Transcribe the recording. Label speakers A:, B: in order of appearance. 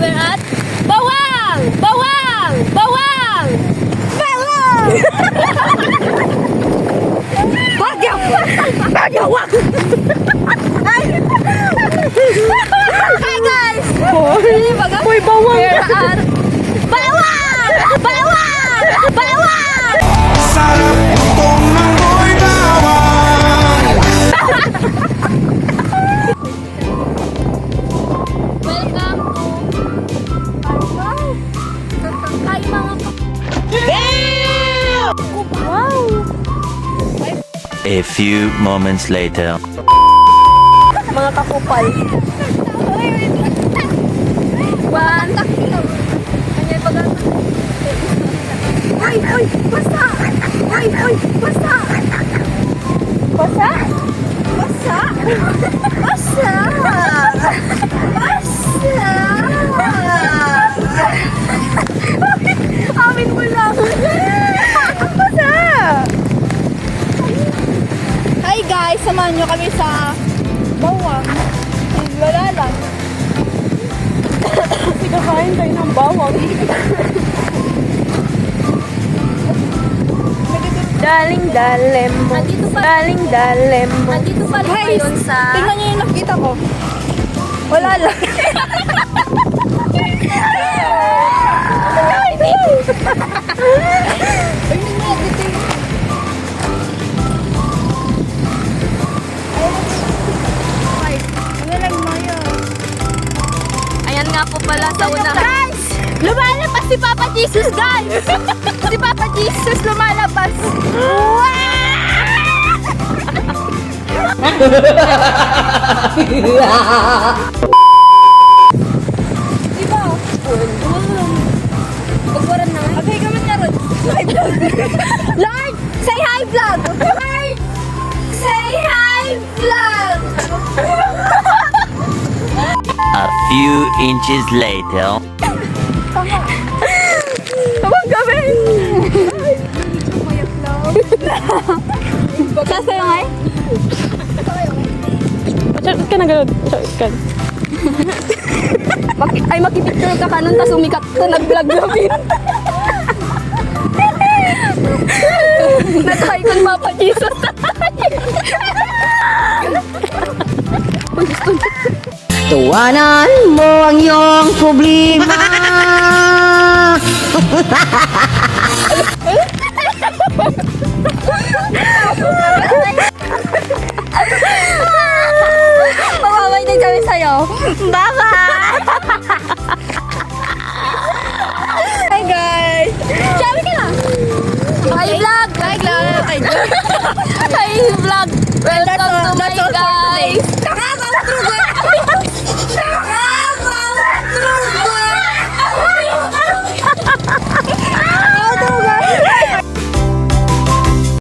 A: we're at Bawang! Bawang! Bawang! Bawang! Bagyo! Bagyo! Wag! Hi guys!
B: Uy, bawang!
A: We're at Bawang! Bawang! Bawang!
C: Sarap itong amoy bawang.
A: Welcome to Hi mga
B: Wow!
D: A few moments later.
B: Mga kakupal.
A: One. Kanya baga. Ay, ay, basta! Ay, ay, basta!
B: Basa?
A: Basta! Basta! Basta! Amin mo lang.
B: Basa!
A: Hi guys, samahan nyo kami sa
B: Bawang.
A: Wala lang.
B: Kasi kakain tayo ng bawang. Daling dalem mo.
A: Andito pa-
B: Daling dalem mo.
A: Nandito pa rin ngayon sa...
B: Tingnan niyo yung nakita ko. Wala lang.
A: Ayan nga po pala sa una. Guys! Lumalabas si Papa Jesus, guys! Si Papa Jesus lumalabas. Diba? Pagwaran na nga. Okay, gaman na ron. Lord, say hi vlog! Lord, say hi vlog!
D: A few inches later.
B: Tawag kami.
A: Sasayo nga eh?
B: Charot ka na gano'n. Charot ka.
A: Ay, makipicture ka kanon, tas umikat ka, nag-vlog namin. Nag-hi kung Papa Jesus.
E: Tuwanan mo ang iyong problema.
A: Mawaway din kami sa'yo. Bye-bye! Hi guys! Sabi ka na! Hi vlog! Hi vlog! Hi vlog! Welcome to my guys!